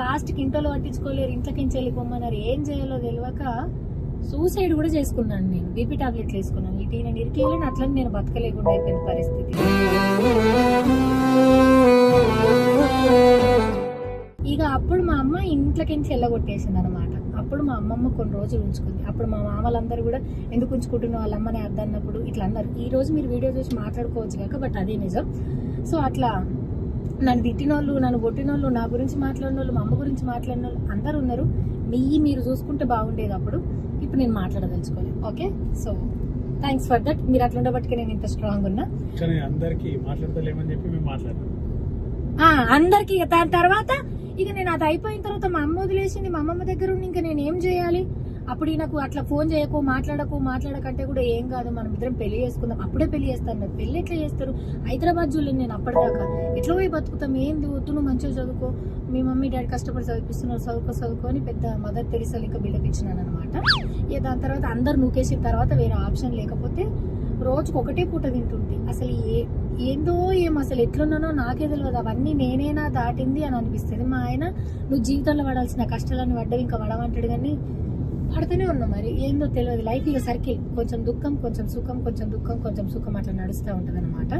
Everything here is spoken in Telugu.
లాస్ట్కి ఇంట్లో పట్టించుకోలేరు, ఇంట్లోకించి వెళ్ళిపోమన్నారు. ఏం చేయాలో తెలియక సూసైడ్ కూడా చేసుకున్నాను. నేను బీపీ టాబ్లెట్లు వేసుకున్నాను. ఇటు నేను ఇరికేయలేను, అట్లని నేను బతకలేకుండా అయిపోయిన పరిస్థితి. ఇక అప్పుడు మా అమ్మ ఇంట్లోకించి వెళ్ళగొట్టేసింది అనమాట. అప్పుడు మా అమ్మమ్మ కొన్ని రోజులు ఉంచుకుంది. అప్పుడు మా మామలందరూ కూడా ఎందుకు ఉంచుకుంటున్న వాళ్ళ అమ్మని అద్దన్నప్పుడు ఇట్లా అన్నారు. ఈ రోజు మీరు వీడియో చూసి మాట్లాడుకోవచ్చు కాక, బట్ అదే నిజం. సో అట్లా నన్ను తిట్టినోళ్ళు, నన్ను కొట్టినోళ్ళు, నా గురించి మాట్లాడిన వాళ్ళు, మా అమ్మ గురించి మాట్లాడిన వాళ్ళు అందరూ ఉన్నారు. మీరు చూసుకుంటే బాగుండేది. అప్పుడు ఇప్పుడు నేను మాట్లాడదలుచుకోలేదు. Okay, so thanks for that. మీరు అట్లా ఉండబట్టికే నేను ఇంత స్ట్రాంగ్ ఉన్నా. అందరికి మాట్లాడతలేమని చెప్పి మేము మాట్లాడాం. అందరికి దాని తర్వాత ఇక నేను అది అయిపోయిన తర్వాత మా అమ్మ వదిలేసింది. మా అమ్మమ్మ దగ్గర ఉండి ఇంకా నేను ఏం చేయాలి? అప్పుడు నాకు అట్లా ఫోన్ చేయకు, మాట్లాడకంటే కూడా ఏం కాదు, మనం ఇద్దరం పెళ్లి చేసుకుందాం, అప్పుడే పెళ్లి చేస్తాను. పెళ్లి ఎట్లా చేస్తారు? హైదరాబాద్ చూడలేదు నేను అప్పటిదాకా. ఎట్లా పోయి బతుకుతాం? ఏంది వద్దు, నువ్వు మంచిగా చదువుకో, మీ మమ్మీ డాడీ కష్టపడి చదివిస్తున్నారు, చదువుకో అని పెద్ద మదర్ తెరిసా లెక్క బిల్డప్ ఇచ్చినాను అనమాట. ఇక దాని తర్వాత అందరు నూకేసిన తర్వాత వేరే ఆప్షన్ లేకపోతే రోజుకు ఒకటే పూట తింటుంది. అసలు ఏందో అసలు ఎట్లున్నానో నాకే తెలియదు. అవన్నీ నేనేనా దాటింది అని అనిపిస్తుంది. మా ఆయన నువ్వు జీవితంలో పడాల్సిన కష్టాలను పడ్డవి ఇంకా పడమంటాడు, కానీ పడుతూనే ఉన్నా. మరి ఏందో తెలియదు. లైఫ్ ఇక సర్కిల్, కొంచెం దుఃఖం కొంచెం సుఖం, కొంచెం దుఃఖం కొంచెం సుఖం, అట్లా నడుస్తూ ఉంటది అనమాట.